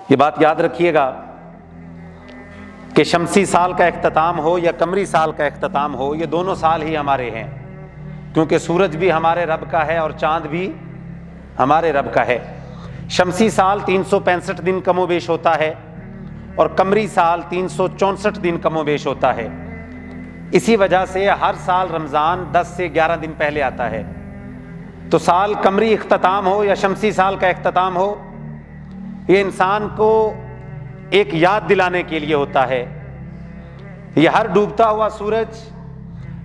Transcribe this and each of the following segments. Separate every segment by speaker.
Speaker 1: یہ بات یاد رکھیے گا کہ شمسی سال کا اختتام ہو یا قمری سال کا اختتام ہو، یہ دونوں سال ہی ہمارے ہیں، کیونکہ سورج بھی ہمارے رب کا ہے اور چاند بھی ہمارے رب کا ہے۔ شمسی سال 365 دن کم و بیش ہوتا ہے اور قمری سال 364 دن کم و بیش ہوتا ہے۔ اسی وجہ سے ہر سال رمضان 10 سے 11 دن پہلے آتا ہے۔ تو سال قمری اختتام ہو یا شمسی سال کا اختتام ہو، یہ انسان کو ایک یاد دلانے کے لیے ہوتا ہے۔ یہ ہر ڈوبتا ہوا سورج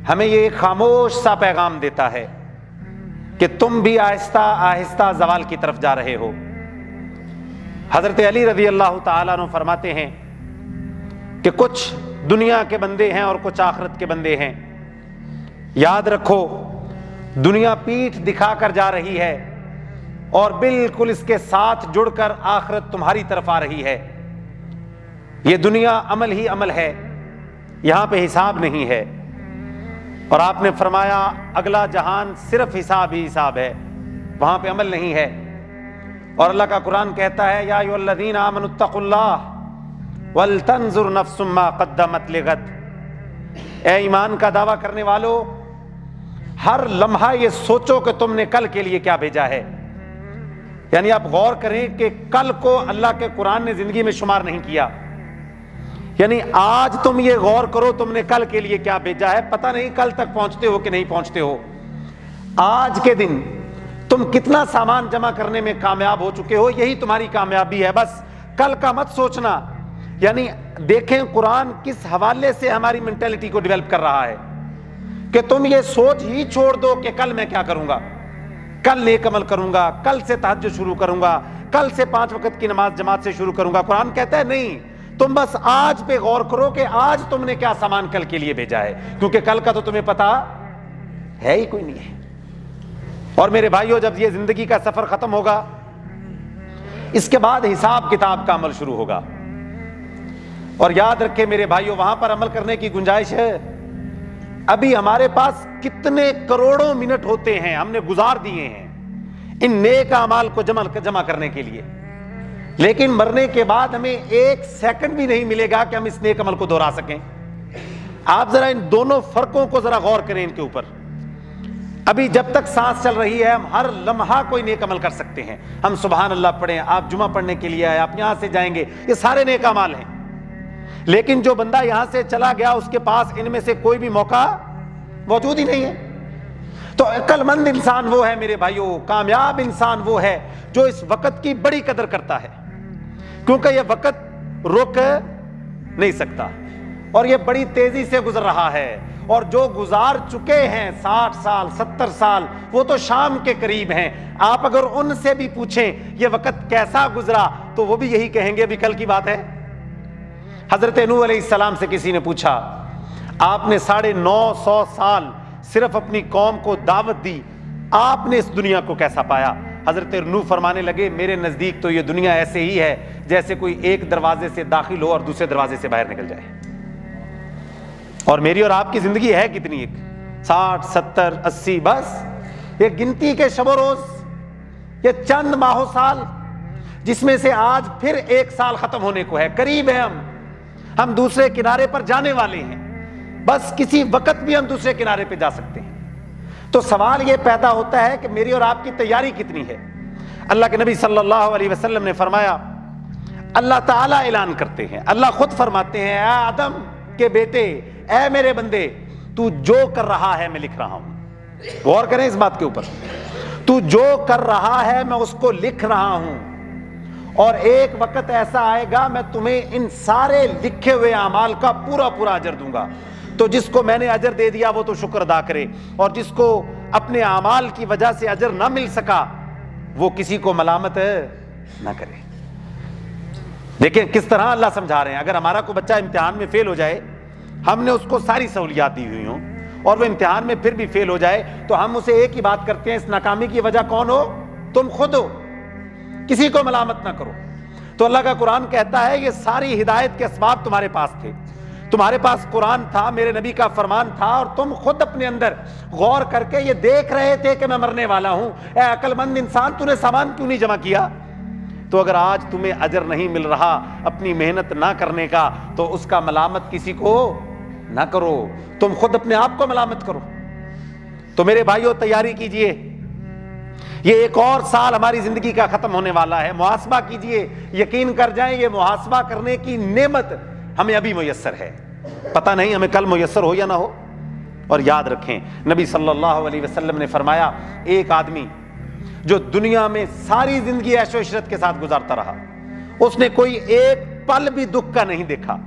Speaker 1: ہمیں یہ ایک خاموش سا پیغام دیتا ہے کہ تم بھی آہستہ آہستہ زوال کی طرف جا رہے ہو۔ حضرت علی رضی اللہ تعالیٰ عنہ فرماتے ہیں کہ کچھ دنیا کے بندے ہیں اور کچھ آخرت کے بندے ہیں۔ یاد رکھو، دنیا پیٹھ دکھا کر جا رہی ہے اور بالکل اس کے ساتھ جڑ کر آخرت تمہاری طرف آ رہی ہے۔ یہ دنیا عمل ہی عمل ہے، یہاں پہ حساب نہیں ہے۔ اور آپ نے فرمایا اگلا جہان صرف حساب ہی حساب ہے، وہاں پہ عمل نہیں ہے۔ اور اللہ کا قرآن کہتا ہے یا ایھا الذین آمنوا اتقوا اللہ ولتنظر نفس ما قدمت لغد۔ اے ایمان کا دعویٰ کرنے والو، ہر لمحہ یہ سوچو کہ تم نے کل کے لیے کیا بھیجا ہے۔ یعنی آپ غور کریں کہ کل کو اللہ کے قرآن نے زندگی میں شمار نہیں کیا، یعنی آج تم یہ غور کرو تم نے کل کے لیے کیا بھیجا ہے۔ پتہ نہیں کل تک پہنچتے ہو کہ نہیں پہنچتے ہو۔ آج کے دن تم کتنا سامان جمع کرنے میں کامیاب ہو چکے ہو، یہی تمہاری کامیابی ہے، بس کل کا مت سوچنا۔ یعنی دیکھیں قرآن کس حوالے سے ہماری مینٹلٹی کو ڈیولپ کر رہا ہے کہ تم یہ سوچ ہی چھوڑ دو کہ کل میں کیا کروں گا، کل نیک عمل کروں گا، کل سے تہجد شروع کروں گا، کل سے 5 وقت کی نماز جماعت سے شروع کروں گا۔ قرآن کہتا ہے نہیں، تم بس آج پہ غور کرو کہ آج تم نے کیا سامان کل کے لیے بھیجا ہے، کیونکہ کل کا تو تمہیں پتا ہے ہی کوئی نہیں ہے۔ اور میرے بھائیو، جب یہ زندگی کا سفر ختم ہوگا، اس کے بعد حساب کتاب کا عمل شروع ہوگا۔ اور یاد رکھے میرے بھائیو، وہاں پر عمل کرنے کی گنجائش ہے۔ ابھی ہمارے پاس کتنے کروڑوں منٹ ہوتے ہیں ہم نے گزار دیے ہیں ان نیک اعمال کو جمع کرنے کے لیے، لیکن مرنے کے بعد ہمیں 1 سیکنڈ بھی نہیں ملے گا کہ ہم اس نیک عمل کو دہرا سکیں۔ آپ ذرا ان دونوں فرقوں کو ذرا غور کریں ان کے اوپر۔ ابھی جب تک سانس چل رہی ہے ہم ہر لمحہ کوئی نیک عمل کر سکتے ہیں۔ ہم سبحان اللہ پڑھیں، آپ جمعہ پڑھنے کے لیے آئے، آپ یہاں سے جائیں گے، یہ سارے نیک اعمال ہیں۔ لیکن جو بندہ یہاں سے چلا گیا اس کے پاس ان میں سے کوئی بھی موقع موجود ہی نہیں ہے۔ تو عقل مند انسان وہ ہے میرے بھائیو، کامیاب انسان وہ ہے جو اس وقت کی بڑی قدر کرتا ہے، کیونکہ یہ وقت رک نہیں سکتا اور یہ بڑی تیزی سے گزر رہا ہے۔ اور جو گزار چکے ہیں 60 سال 70 سال، وہ تو شام کے قریب ہیں۔ آپ اگر ان سے بھی پوچھیں یہ وقت کیسا گزرا تو وہ بھی یہی کہیں گے بھی کل کی بات ہے۔ حضرت نوح علیہ السلام سے کسی نے پوچھا آپ نے 950 سال صرف اپنی قوم کو دعوت دی، آپ نے اس دنیا کو کیسا پایا؟ حضرت نوح فرمانے لگے میرے نزدیک تو یہ دنیا ایسے ہی ہے جیسے کوئی ایک دروازے سے داخل ہو اور دوسرے دروازے سے باہر نکل جائے۔ اور میری اور آپ کی زندگی ہے کتنی؟ ایک 60 70 80، بس یہ گنتی کے شب و روز، یہ چند ماہ و سال، جس میں سے آج پھر 1 سال ختم ہونے کو ہے، قریب ہے ہم دوسرے کنارے پر جانے والے ہیں، بس کسی وقت بھی ہم دوسرے کنارے پہ جا سکتے ہیں۔ تو سوال یہ پیدا ہوتا ہے کہ میری اور آپ کی تیاری کتنی ہے؟ اللہ کے نبی صلی اللہ علیہ وسلم نے فرمایا، اللہ تعالیٰ اعلان کرتے ہیں، اللہ خود فرماتے ہیں، اے آدم کے بیٹے، اے میرے بندے، تو جو کر رہا ہے میں لکھ رہا ہوں۔ غور کریں اس بات کے اوپر، تو جو کر رہا ہے میں اس کو لکھ رہا ہوں، اور ایک وقت ایسا آئے گا میں تمہیں ان سارے لکھے ہوئے اعمال کا پورا اجر دوں گا۔ تو جس کو میں نے اجر دے دیا وہ تو شکر ادا کرے، اور جس کو اپنے اعمال کی وجہ سے اجر نہ مل سکا وہ کسی کو ملامت نہ کرے۔ دیکھیں کس طرح اللہ سمجھا رہے ہیں، اگر ہمارا کوئی بچہ امتحان میں فیل ہو جائے، ہم نے اس کو ساری سہولیات دی ہوئی ہوں، اور وہ امتحان میں پھر بھی فیل ہو جائے، تو ہم اسے ایک ہی بات کرتے ہیں، اس ناکامی کی وجہ کون ہو؟ تم خود ہو، کسی کو ملامت نہ کرو۔ تو اللہ کا قرآن کہتا ہے یہ ساری ہدایت کے اسباب تمہارے پاس تھے، تمہارے پاس قرآن تھا، میرے نبی کا فرمان تھا، اور تم خود اپنے اندر غور کر کے یہ دیکھ رہے تھے کہ میں مرنے والا ہوں۔ اے عقل مند انسان، تو نے سامان کیوں نہیں جمع کیا؟ تو اگر آج تمہیں اجر نہیں مل رہا اپنی محنت نہ کرنے کا تو اس کا ملامت کسی کو نہ کرو، تم خود اپنے آپ کو ملامت کرو۔ تو میرے بھائیوں تیاری کیجئے، یہ ایک اور سال ہماری زندگی کا ختم ہونے والا ہے، محاسبہ کیجئے، یقین کر جائیں یہ محاسبہ کرنے کی نعمت ہمیں ابھی میسر ہے، پتہ نہیں ہمیں کل میسر ہو یا نہ ہو۔ اور یاد رکھیں نبی صلی اللہ علیہ وسلم نے فرمایا ایک آدمی جو دنیا میں ساری زندگی عیش و عشرت کے ساتھ گزارتا رہا، اس نے کوئی ایک پل بھی دکھ کا نہیں دیکھا۔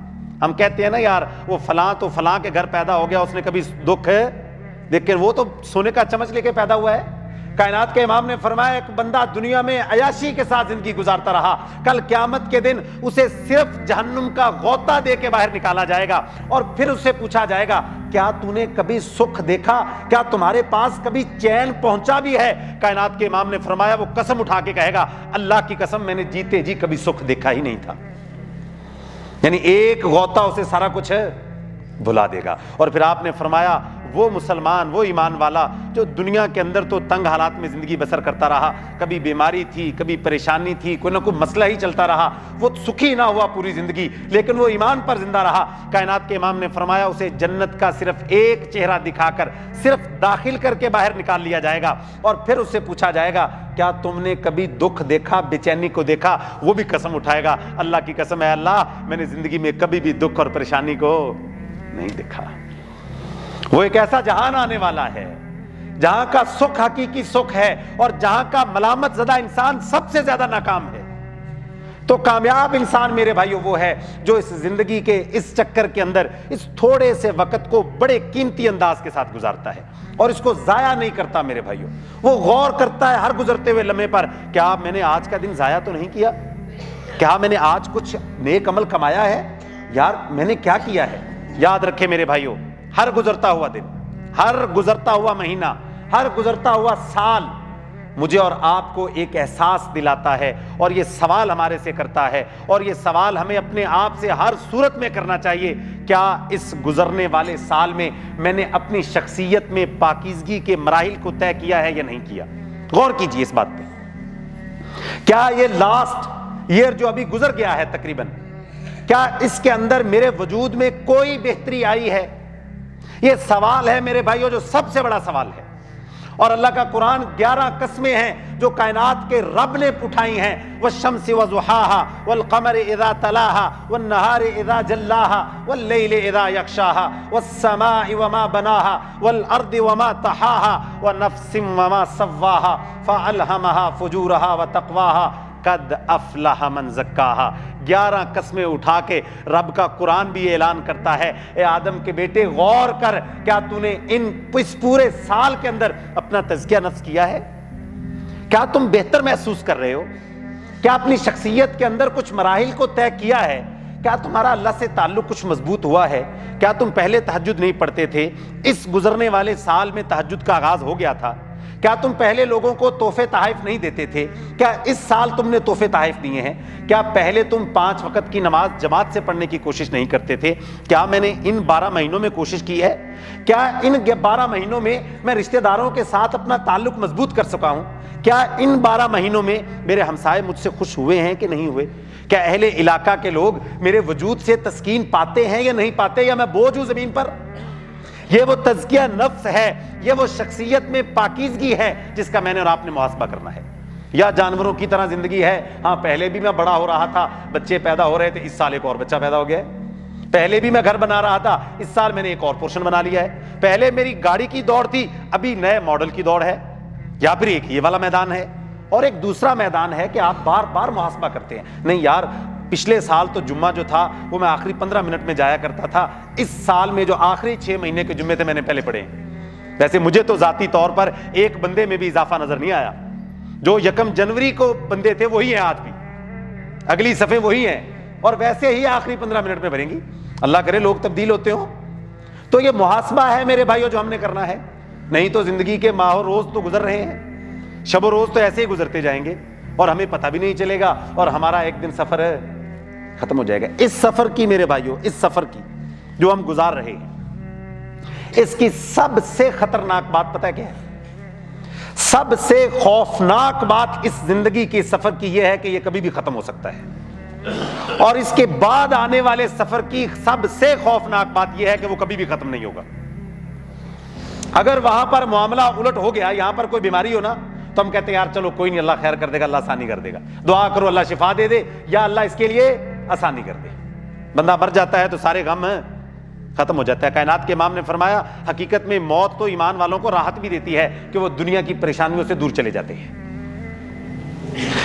Speaker 1: ہم کہتے ہیں نا یار وہ فلاں تو فلاں کے گھر پیدا ہو گیا، اس نے کبھی دکھ لیکن وہ تو سونے کا چمچ لے کے پیدا ہوا ہے۔ کائنات کے امام نے فرمایا ایک بندہ دنیا میں عیاشی کے ساتھ زندگی گزارتا رہا، کل قیامت کے دن اسے صرف جہنم کا غوطہ دے کے باہر نکالا جائے گا اور پھر اسے پوچھا جائے گا کیا تو نے کبھی سکھ دیکھا، کیا تمہارے پاس کبھی چین پہنچا بھی ہے؟ کائنات کے امام نے فرمایا وہ قسم اٹھا کے کہے گا اللہ کی قسم میں نے جیتے جی کبھی سکھ دیکھا ہی نہیں تھا۔ یعنی ایک غوطہ اسے سارا کچھ بھلا دے گا۔ اور پھر آپ نے فرمایا وہ مسلمان، وہ ایمان والا جو دنیا کے اندر تو تنگ حالات میں زندگی بسر کرتا رہا، کبھی بیماری تھی، کبھی پریشانی تھی، کوئی نہ کوئی مسئلہ ہی چلتا رہا، وہ سکھی نہ ہوا پوری زندگی لیکن وہ ایمان پر زندہ رہا، کائنات کے امام نے فرمایا اسے جنت کا صرف ایک چہرہ دکھا کر صرف داخل کر کے باہر نکال لیا جائے گا اور پھر اس سے پوچھا جائے گا کیا تم نے کبھی دکھ دیکھا، بے چینی کو دیکھا؟ وہ بھی قسم اٹھائے گا اللہ کی قسم ہے اللہ میں نے زندگی میں کبھی بھی دکھ اور پریشانی کو نہیں دیکھا۔ وہ ایک ایسا جہان آنے والا ہے جہاں کا سکھ حقیقی سکھ ہے اور جہاں کا ملامت زدہ انسان سب سے زیادہ ناکام ہے۔ تو کامیاب انسان میرے بھائیوں وہ ہے جو اس زندگی کے اس چکر کے اندر اس تھوڑے سے وقت کو بڑے قیمتی انداز کے ساتھ گزارتا ہے اور اس کو ضائع نہیں کرتا میرے بھائیوں۔ وہ غور کرتا ہے ہر گزرتے ہوئے لمحے پر کیا میں نے آج کا دن ضائع تو نہیں کیا، کیا میں نے آج کچھ نیک عمل کمایا ہے، یار میں نے کیا کیا ہے۔ یاد رکھے میرے بھائیوں ہر گزرتا ہوا دن، ہر گزرتا ہوا مہینہ، ہر گزرتا ہوا سال مجھے اور آپ کو ایک احساس دلاتا ہے اور یہ سوال ہمارے سے کرتا ہے اور یہ سوال ہمیں اپنے آپ سے ہر صورت میں کرنا چاہیے کیا اس گزرنے والے سال میں میں نے اپنی شخصیت میں پاکیزگی کے مراحل کو طے کیا ہے یا نہیں کیا؟ غور کیجئے اس بات پہ۔ کیا یہ لاسٹ ایئر جو ابھی گزر گیا ہے تقریباً، کیا اس کے اندر میرے وجود میں کوئی بہتری آئی ہے؟ یہ سوال ہے میرے بھائیوں جو سب سے بڑا سوال ہے اور اللہ کا قرآن 11 قسمیں ہیں جو کائنات کے رب نے اٹھائی ہیں، والشمس وضحاها والقمر اذا تلاها والنهار اذا جلاها والليل اذا يغشاها والسماء وما بناها والارض وما طحاها ونفس وما سواها فالهمها فجورها وتقواها قد افلح من زکاہا۔ 11 قسمیں اٹھا کے رب کا قرآن بھی اعلان کرتا ہے اے آدم کے بیٹے غور کر کیا تو نے اس پورے سال کے اندر اپنا تزکیہ نفس کیا ہے؟ کیا تم بہتر محسوس کر رہے ہو؟ کیا اپنی شخصیت کے اندر کچھ مراحل کو طے کیا ہے؟ کیا تمہارا اللہ سے تعلق کچھ مضبوط ہوا ہے؟ کیا تم پہلے تہجد نہیں پڑھتے تھے، اس گزرنے والے سال میں تہجد کا آغاز ہو گیا تھا؟ کیا تم پہلے لوگوں کو تحفے تحائف نہیں دیتے تھے؟ کیا اس سال تم نے تحفے تحائف دیے ہیں؟ کیا پہلے تم 5 وقت کی نماز جماعت سے پڑھنے کی کوشش نہیں کرتے تھے؟ کیا میں نے ان 12 مہینوں میں کوشش کی ہے؟ کیا ان 12 مہینوں میں میں رشتہ داروں کے ساتھ اپنا تعلق مضبوط کر سکا ہوں؟ کیا ان 12 مہینوں میں میرے ہمسائے مجھ سے خوش ہوئے ہیں کہ نہیں ہوئے؟ کیا اہل علاقہ کے لوگ میرے وجود سے تسکین پاتے ہیں یا نہیں پاتے، یا میں بوجھ ہوں زمین پر؟ یہ وہ تزکیہ نفس ہے، یہ وہ شخصیت میں پاکیزگی ہے جس کا میں نے اور آپ نے محاسبہ کرنا ہے۔ یا جانوروں کی طرح زندگی ہے، ہاں پہلے بھی میں بڑا ہو رہا تھا، بچے پیدا ہو رہے تھے، اس سال ایک اور بچہ پیدا ہو گیا ہے۔ پہلے بھی میں گھر بنا رہا تھا، اس سال میں نے ایک اور پورشن بنا لیا ہے۔ پہلے میری گاڑی کی دوڑ تھی، ابھی نئے ماڈل کی دوڑ ہے۔ یا پھر ایک یہ والا میدان ہے اور ایک دوسرا میدان ہے کہ آپ بار بار محاسبہ کرتے ہیں، نہیں یار پچھلے سال تو جمعہ جو تھا وہ میں آخری 15 منٹ میں جایا کرتا تھا، اس سال میں جو آخری 6 مہینے کے جمعے تھے میں نے پہلے پڑھے ہیں۔ ویسے مجھے تو ذاتی طور پر ایک بندے میں بھی اضافہ نظر نہیں آیا، جو 1 جنوری کو بندے تھے وہی ہیں آج بھی، اگلی صفیں وہی ہیں اور ویسے ہی آخری 15 منٹ میں بھریں گی۔ اللہ کرے لوگ تبدیل ہوتے ہوں۔ تو یہ محاسبہ ہے میرے بھائیوں جو ہم نے کرنا ہے، نہیں تو زندگی کے ماہ و روز تو گزر رہے ہیں، شب و روز تو ایسے ہی گزرتے جائیں گے اور ہمیں پتہ بھی نہیں چلے گا اور ہمارا ایک دن سفر ختم ہو جائے گا۔ اس سفر کی میرے بھائیوں، اس سفر کی جو ہم گزار رہے ہیں، اس کی سب سے خطرناک بات پتہ ہے کیا ہے؟ سب سے خوفناک بات اس زندگی کے سفر کی یہ ہے کہ یہ کبھی بھی ختم ہو سکتا ہے، اور اس کے بعد آنے والے سفر کی سب سے خوفناک بات یہ ہے کہ وہ کبھی بھی ختم نہیں ہوگا۔ اگر وہاں پر معاملہ الٹ ہو گیا، یہاں پر کوئی بیماری ہو نا، تو ہم کہتے ہیں یار چلو کوئی نہیں، اللہ خیر کر دے گا، اللہ آسانی کر دے گا، دعا کرو اللہ شفا دے دے، یا اللہ اس کے لیے آسانی کر دے۔ بندہ مر جاتا ہے تو سارے غم ختم ہو جاتا ہے۔ کائنات کے امام نے فرمایا حقیقت میں موت تو ایمان والوں کو راحت بھی دیتی ہے کہ وہ دنیا کی پریشانیوں سے دور چلے جاتے ہیں،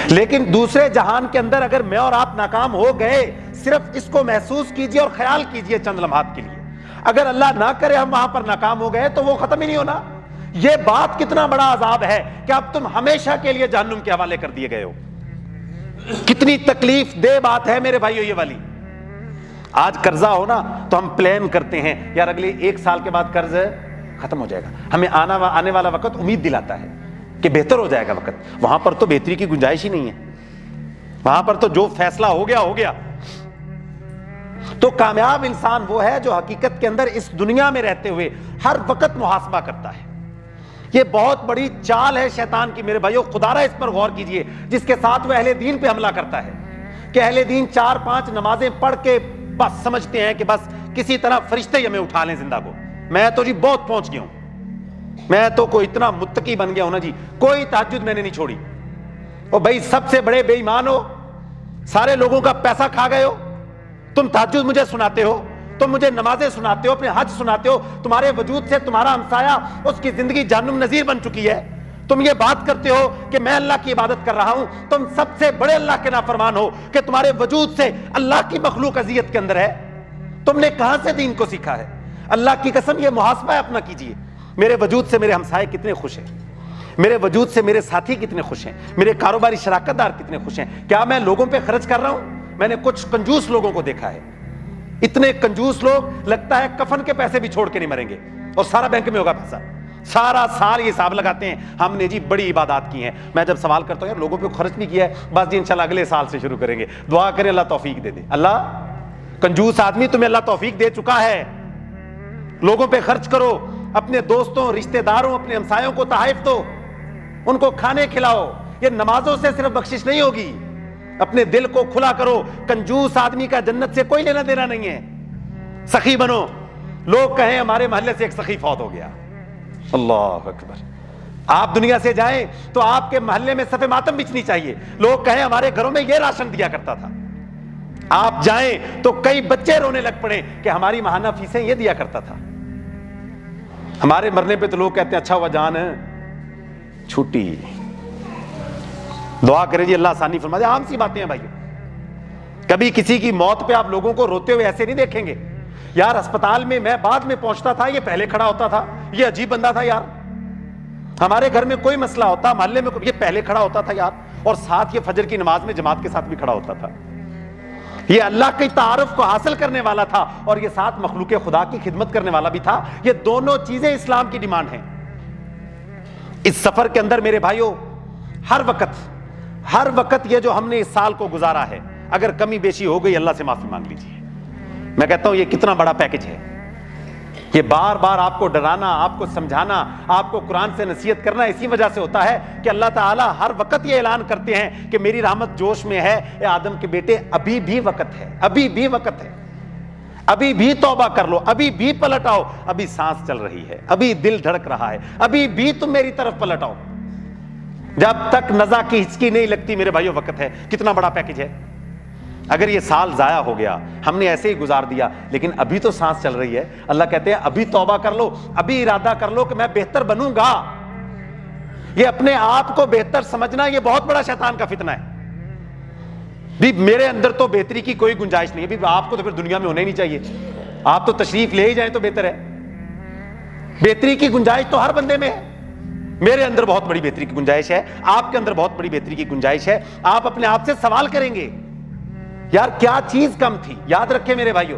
Speaker 1: لیکن دوسرے جہان کے اندر اگر میں اور آپ ناکام ہو گئے، صرف اس کو محسوس کیجئے اور خیال کیجئے چند لمحات کے لیے، اگر اللہ نہ کرے ہم وہاں پر ناکام ہو گئے تو وہ ختم ہی نہیں ہونا۔ یہ بات کتنا بڑا عذاب ہے کہ اب تم ہمیشہ کے لیے جہنم کے حوالے کر دیے گئے ہو۔ کتنی تکلیف دہ بات ہے میرے بھائیو یہ والی۔ آج قرضہ ہو نا تو ہم پلان کرتے ہیں یار اگلے 1 سال کے بعد قرض ختم ہو جائے گا، ہمیں آنے والا وقت امید دلاتا ہے کہ بہتر ہو جائے گا وقت۔ وہاں پر تو بہتری کی گنجائش ہی نہیں ہے، وہاں پر تو جو فیصلہ ہو گیا ہو گیا۔ تو کامیاب انسان وہ ہے جو حقیقت کے اندر اس دنیا میں رہتے ہوئے ہر وقت محاسبہ کرتا ہے۔ یہ بہت بڑی چال ہے شیطان کی میرے بھائیو، خدارہ اس پر غور کیجئے، جس کے ساتھ وہ اہل دین پہ حملہ کرتا ہے کہ اہل دین 4-5 نمازیں پڑھ کے بس سمجھتے ہیں کہ بس کسی طرح فرشتے ہمیں اٹھا لیں زندہ کو، میں تو جی بہت پہنچ گیا ہوں، میں تو کوئی اتنا متقی بن گیا ہوں نا جی، کوئی تہجد میں نے نہیں چھوڑی۔ اور بھائی سب سے بڑے بے ایمان ہو، سارے لوگوں کا پیسہ کھا گئے ہو، تم تہجد مجھے سناتے ہو، تم مجھے نمازیں سناتے ہو، اپنے حج سناتے ہو، تمہارے وجود سے تمہارا ہمسایہ اس کی زندگی جہنم نذیر بن چکی ہے، تم یہ بات کرتے ہو کہ میں اللہ کی عبادت کر رہا ہوں، تم سب سے بڑے اللہ کے نافرمان ہو کہ تمہارے وجود سے اللہ کی مخلوق اذیت کے اندر ہے، تم نے کہاں سے دین کو سیکھا ہے؟ اللہ کی قسم یہ محاسبہ اپنا کیجئے، میرے وجود سے میرے ہمسائے کتنے خوش ہیں، میرے وجود سے میرے ساتھی کتنے خوش ہیں، میرے کاروباری شراکت دار کتنے خوش ہیں، کیا میں لوگوں پہ خرچ کر رہا ہوں؟ میں نے کچھ کنجوس لوگوں کو دیکھا ہے، اتنے کنجوس لوگ لگتا ہے کفن کے پیسے بھی چھوڑ کے نہیں مریں گے، اور سارا بینک میں ہوگا پیسہ، سارا سال یہ حساب لگاتے ہیں ہم نے جی بڑی عبادات کی ہیں۔ میں جب سوال کرتا ہوں یار لوگوں پہ خرچ نہیں کیا ہے، بس جی انشاءاللہ اگلے سال سے شروع کریں گے، دعا کریں اللہ توفیق دے دے۔ اللہ کنجوس آدمی تمہیں اللہ توفیق دے چکا ہے، لوگوں پہ خرچ کرو، اپنے دوستوں رشتہ داروں اپنے ہمسایوں کو تحائف دو، ان کو کھانے کھلاؤ، یہ نمازوں سے صرف بخشش نہیں ہوگی، اپنے دل کو کھلا کرو، کنجوس آدمی کا جنت سے کوئی لینا دینا نہیں ہے، سخی بنو، لوگ کہیں ہمارے محلے سے ایک سخی فوت ہو گیا، اللہ اکبر، آپ دنیا سے جائیں تو آپ کے محلے میں صف ماتم بچھنی چاہیے، لوگ کہیں ہمارے گھروں میں یہ راشن دیا کرتا تھا، آپ جائیں تو کئی بچے رونے لگ پڑے کہ ہماری ماہانہ فیسیں یہ دیا کرتا تھا، ہمارے مرنے پہ تو لوگ کہتے ہیں اچھا ہوا جان چھٹی، دعا کریں جی اللہ آسانی فرما دے، عام سی باتیں ہیں بھائیو۔ کبھی کسی کی موت پہ آپ لوگوں کو روتے ہوئے ایسے نہیں دیکھیں گے، یار اسپتال میں میں بعد میں پہنچتا تھا یہ پہلے کھڑا ہوتا تھا، یہ عجیب بندہ تھا یار، ہمارے گھر میں کوئی مسئلہ ہوتا محلے میں یہ پہلے کھڑا ہوتا تھا یار، اور ساتھ یہ فجر کی نماز میں جماعت کے ساتھ بھی کھڑا ہوتا تھا، یہ اللہ کے تعارف کو حاصل کرنے والا تھا اور یہ ساتھ مخلوق خدا کی خدمت کرنے والا بھی تھا۔ یہ دونوں چیزیں اسلام کی ڈیمانڈ ہیں۔ اس سفر کے اندر میرے بھائیوں ہر وقت یہ جو ہم نے اس سال کو گزارا ہے، اگر کمی بیشی ہو گئی اللہ سے معافی مانگ لیجیے۔ میں کہتا ہوں یہ کتنا بڑا پیکج ہے، یہ بار بار آپ کو ڈرانا، آپ کو سمجھانا، آپ کو قرآن سے نصیحت کرنا اسی وجہ سے ہوتا ہے کہ اللہ تعالیٰ ہر وقت یہ اعلان کرتے ہیں کہ میری رحمت جوش میں ہے، اے آدم کے بیٹے ابھی بھی وقت ہے، ابھی بھی وقت ہے، ابھی بھی توبہ کر لو، ابھی بھی پلٹ آؤ، ابھی سانس چل رہی ہے، ابھی دل دھڑک رہا ہے، ابھی بھی تم میری طرف پلٹ آؤ، جب تک نزا کی ہچکی نہیں لگتی میرے بھائیوں وقت ہے۔ کتنا بڑا پیکج ہے۔ اگر یہ سال ضائع ہو گیا، ہم نے ایسے ہی گزار دیا، لیکن ابھی تو سانس چل رہی ہے، اللہ کہتے ہیں ابھی توبہ کر لو، ابھی ارادہ کر لو کہ میں بہتر بنوں گا۔ یہ اپنے آپ کو بہتر سمجھنا یہ بہت بڑا شیطان کا فتنہ ہے۔ بھی میرے اندر تو بہتری کی کوئی گنجائش نہیں ہے، بھی آپ کو تو پھر دنیا میں ہونا ہی نہیں چاہیے، آپ تو تشریف لے ہی جائیں تو بہتر ہے۔ بہتری کی گنجائش تو ہر بندے میں ہے، میرے اندر بہت بڑی بہتری کی گنجائش ہے، آپ کے اندر بہت بڑی بہتری کی گنجائش ہے۔ آپ اپنے آپ سے سوال کریں گے یار کیا چیز کم تھی؟ یاد رکھیں میرے بھائیوں،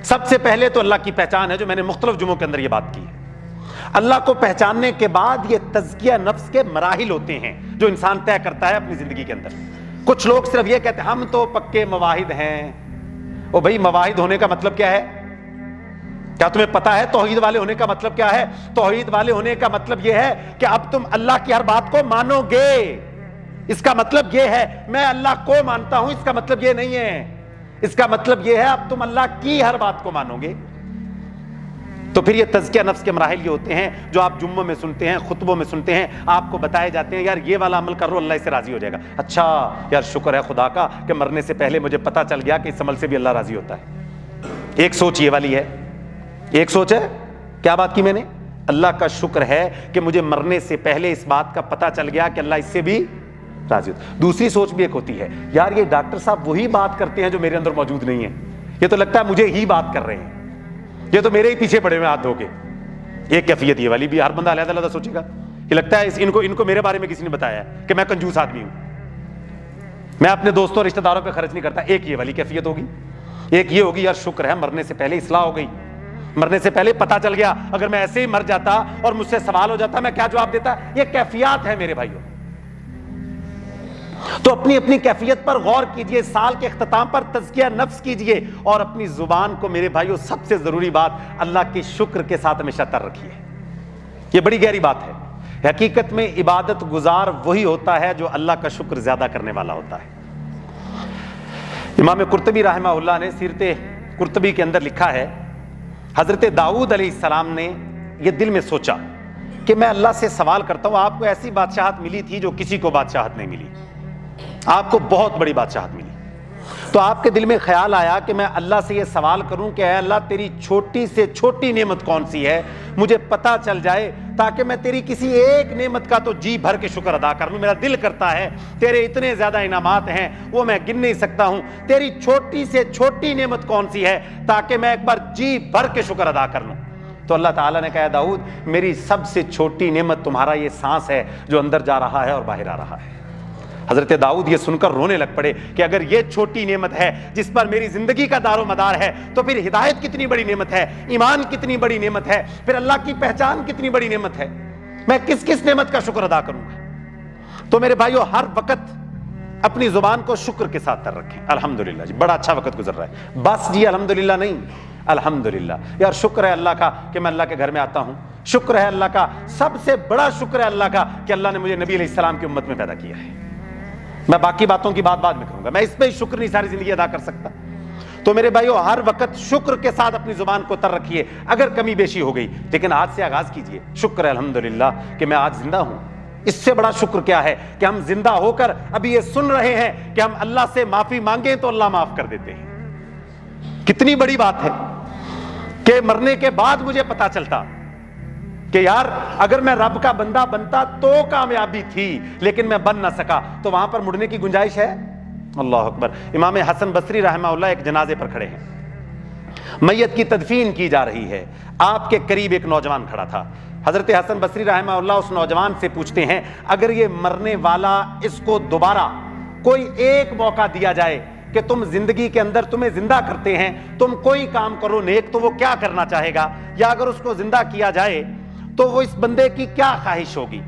Speaker 1: سب سے پہلے تو اللہ کی پہچان ہے، جو میں نے مختلف جمعوں کے اندر یہ بات کی ہے۔ اللہ کو پہچاننے کے بعد یہ تزکیہ نفس کے مراحل ہوتے ہیں جو انسان طے کرتا ہے اپنی زندگی کے اندر۔ کچھ لوگ صرف یہ کہتے ہیں ہم تو پکے مواحد ہیں۔ او بھائی، مواحد ہونے کا مطلب کیا ہے؟ کیا تمہیں پتا ہے توحید والے ہونے کا مطلب کیا ہے؟ توحید والے ہونے کا مطلب یہ ہے کہ اب تم اللہ کی ہر بات کو مانو گے. اس کا مطلب یہ ہے میں اللہ کو مانتا ہوں، اس کا مطلب یہ نہیں ہے. اس کا مطلب یہ ہے اب تم اللہ کی ہر بات کو مانو گے. تو پھر یہ تزکیہ نفس کے مراحل یہ ہوتے ہیں جو آپ جمعوں میں سنتے ہیں، خطبوں میں سنتے ہیں، آپ کو بتائے جاتے ہیں یار یہ والا عمل کرو اللہ اس سے راضی ہو جائے گا. اچھا یار شکر ہے خدا کا کہ مرنے سے پہلے مجھے پتا چل گیا کہ اس عمل سے بھی اللہ راضی ہوتا ہے. ایک سوچ یہ والی ہے، ایک سوچ ہے کیا بات کی میں نے؟ اللہ کا شکر ہے کہ مجھے مرنے سے پہلے اس بات کا پتا چل گیا کہ اللہ اس سے بھی راضی ہوتا ہے. دوسری سوچ بھی ایک ہوتی ہے یار یہ ڈاکٹر صاحب وہی بات کرتے ہیں جو میرے اندر موجود نہیں ہے، یہ تو لگتا ہے مجھے ہی بات کر رہے ہیں، یہ تو میرے ہی پیچھے پڑے ہوئے ہاتھ دھو کے. ایک کیفیت یہ والی بھی ہر بندہ علیحدہ علیحدہ سوچے گا کہ لگتا ہے ان کو میرے بارے میں کسی نے بتایا ہے کہ میں کنجوس آدمی ہوں، میں اپنے دوستوں اور رشتہ داروں پہ خرچ نہیں کرتا. ایک یہ والی کیفیت ہوگی. ایک یہ ہوگی یار شکر ہے مرنے سے پہلے اصلاح ہو گئی، مرنے سے پہلے پتا چل گیا، اگر میں ایسے ہی مر جاتا اور مجھ سے سوال ہو جاتا میں کیا جواب دیتا. یہ کیفیات ہے میرے بھائیوں. تو اپنی اپنی کیفیت پر غور کیجئے، سال کے اختتام پر تزکیہ نفس کیجئے اور اپنی زبان کو میرے بھائیوں سب سے ضروری بات اللہ کے شکر کے ساتھ ہمیشہ تر رکھیے. یہ بڑی گہری بات ہے. حقیقت میں عبادت گزار وہی ہوتا ہے جو اللہ کا شکر زیادہ کرنے والا ہوتا ہے. امام قرطبی رحمہ اللہ نے سیرت قرطبی کے اندر لکھا ہے حضرت داؤد علیہ السلام نے یہ دل میں سوچا کہ میں اللہ سے سوال کرتا ہوں، آپ کو ایسی بادشاہت ملی تھی جو کسی کو بادشاہت نہیں ملی، آپ کو بہت بڑی بادشاہت ملی. تو آپ کے دل میں خیال آیا کہ میں اللہ سے یہ سوال کروں کہ اے اللہ تیری چھوٹی سے چھوٹی نعمت کون سی ہے، مجھے پتا چل جائے تاکہ میں تیری کسی ایک نعمت کا تو جی بھر کے شکر ادا کر لوں. میرا دل کرتا ہے تیرے اتنے زیادہ انعامات ہیں وہ میں گن نہیں سکتا ہوں، تیری چھوٹی سے چھوٹی نعمت کون سی ہے تاکہ میں ایک بار جی بھر کے شکر ادا کر لوں. تو اللہ تعالیٰ نے کہا داؤد میری سب سے چھوٹی نعمت تمہارا یہ سانس ہے جو اندر جا رہا ہے اور باہر آ رہا ہے. حضرت داؤد یہ سن کر رونے لگ پڑے کہ اگر یہ چھوٹی نعمت ہے جس پر میری زندگی کا دار و مدار ہے تو پھر ہدایت کتنی بڑی نعمت ہے، ایمان کتنی بڑی نعمت ہے، پھر اللہ کی پہچان کتنی بڑی نعمت ہے. میں کس کس نعمت کا شکر ادا کروں گا؟ تو میرے بھائیو ہر وقت اپنی زبان کو شکر کے ساتھ تر رکھیں. الحمدللہ جی بڑا اچھا وقت گزر رہا ہے، بس جی الحمدللہ نہیں، الحمدللہ یار شکر ہے اللہ کا کہ میں اللہ کے گھر میں آتا ہوں. شکر ہے اللہ کا، سب سے بڑا شکر ہے اللہ کا کہ اللہ نے مجھے نبی علیہ السلام کی امت میں پیدا کیا ہے. میں باقی باتوں کی بات بعد میں کروں گا، میں اس پہ ہی شکر نہیں ساری زندگی ادا کر سکتا. تو میرے بھائیو ہر وقت شکر کے ساتھ اپنی زبان کو تر رکھیے. اگر کمی بیشی ہو گئی لیکن آج سے آغاز کیجئے، شکر ہے الحمدللہ کہ میں آج زندہ ہوں. اس سے بڑا شکر کیا ہے کہ ہم زندہ ہو کر ابھی یہ سن رہے ہیں کہ ہم اللہ سے معافی مانگیں تو اللہ معاف کر دیتے ہیں. کتنی بڑی بات ہے کہ مرنے کے بعد مجھے پتا چلتا کہ یار اگر میں رب کا بندہ بنتا تو کامیابی تھی لیکن میں بن نہ سکا، تو وہاں پر مڑنے کی گنجائش ہے. اللہ اکبر. امام حسن بصری رحمہ اللہ ایک جنازے پر کھڑے ہیں، میت کی تدفین کی جا رہی ہے. آپ کے قریب ایک نوجوان کھڑا تھا. حضرت حسن بصری رحمہ اللہ اس نوجوان سے پوچھتے ہیں اگر یہ مرنے والا اس کو دوبارہ کوئی ایک موقع دیا جائے کہ تم زندگی کے اندر تمہیں زندہ کرتے ہیں، تم کوئی کام کرو نیک، تو وہ کیا کرنا چاہے گا؟ یا اگر اس کو زندہ کیا جائے تو وہ اس بندے کی کیا خواہش ہوگی؟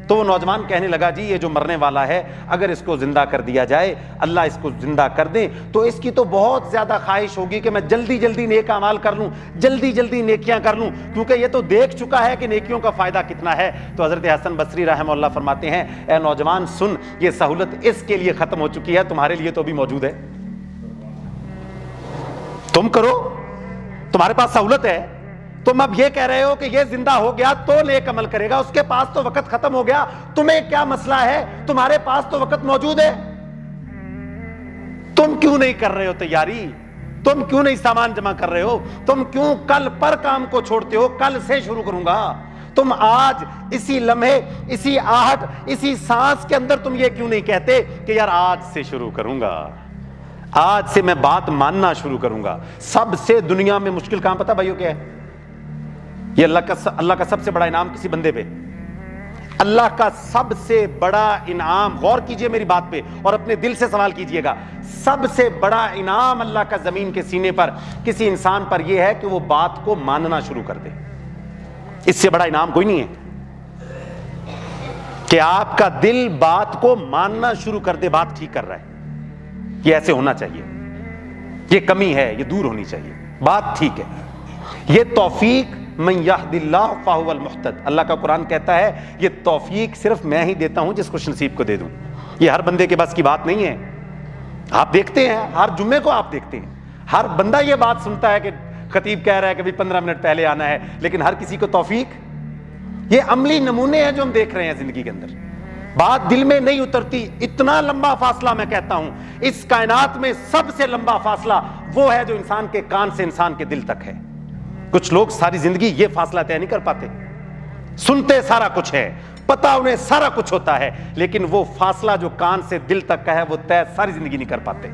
Speaker 1: تو وہ نوجوان کہنے لگا جی یہ جو مرنے والا ہے اگر اس کو زندہ کر دیا جائے، اللہ اس کو زندہ کر دے، تو اس کی تو بہت زیادہ خواہش ہوگی کہ میں جلدی جلدی نیک اعمال کر لوں، جلدی جلدی نیکیاں کر لوں، کیونکہ یہ تو دیکھ چکا ہے کہ نیکیوں کا فائدہ کتنا ہے. تو حضرت حسن بصری رحمہ اللہ فرماتے ہیں اے نوجوان سن، یہ سہولت اس کے لیے ختم ہو چکی ہے، تمہارے لیے تو بھی موجود ہے. تم کرو، تمہارے پاس سہولت ہے. تم اب یہ کہہ رہے ہو کہ یہ زندہ ہو گیا تو نیک عمل کرے گا، اس کے پاس تو وقت ختم ہو گیا، تمہیں کیا مسئلہ ہے؟ تمہارے پاس تو وقت موجود ہے. تم کیوں نہیں کر رہے ہو تیاری؟ تم کیوں نہیں سامان جمع کر رہے ہو؟ تم کیوں کل پر کام کو چھوڑتے ہو؟ کل سے شروع کروں گا. تم آج اسی لمحے، اسی آہٹ، اسی سانس کے اندر تم یہ کیوں نہیں کہتے کہ یار آج سے شروع کروں گا، آج سے میں بات ماننا شروع کروں گا. سب سے دنیا میں مشکل کام پتہ بھائیو کیا ہے؟ یہ اللہ کا سب سے بڑا انعام کسی بندے پہ، اللہ کا سب سے بڑا انعام، غور کیجئے میری بات پہ اور اپنے دل سے سوال کیجئے گا، سب سے بڑا انعام اللہ کا زمین کے سینے پر کسی انسان پر یہ ہے کہ وہ بات کو ماننا شروع کر دے. اس سے بڑا انعام کوئی نہیں ہے کہ آپ کا دل بات کو ماننا شروع کر دے. بات ٹھیک کر رہا ہے، یہ ایسے ہونا چاہیے، یہ کمی ہے، یہ دور ہونی چاہیے، بات ٹھیک ہے. یہ توفیق من یہد اللہ فہو المہتد، اللہ کا قرآن کہتا ہے یہ توفیق صرف میں ہی دیتا ہوں جس خوش نصیب کو دے دوں، یہ ہر بندے کے بس کی بات نہیں ہے۔ آپ دیکھتے ہیں ہر جمعے کو، آپ دیکھتے ہیں ہر بندہ یہ بات سنتا ہے کہ خطیب کہہ رہا ہے کہ بھی 15 منٹ پہلے آنا ہے، لیکن ہر کسی کو توفیق، یہ عملی نمونے ہیں جو ہم دیکھ رہے ہیں زندگی کے اندر، بات دل میں نہیں اترتی۔ اتنا لمبا فاصلہ میں کہتا ہوں اس کائنات میں سب سے لمبا فاصلہ وہ ہے جو انسان کے کان سے انسان کے دل تک ہے۔ کچھ لوگ ساری زندگی یہ فاصلہ طے نہیں کر پاتے، سنتے سارا کچھ ہے، پتا انہیں سارا کچھ ہوتا ہے، لیکن وہ فاصلہ جو کان سے دل تک کا ہے وہ طے ساری زندگی نہیں کر پاتے۔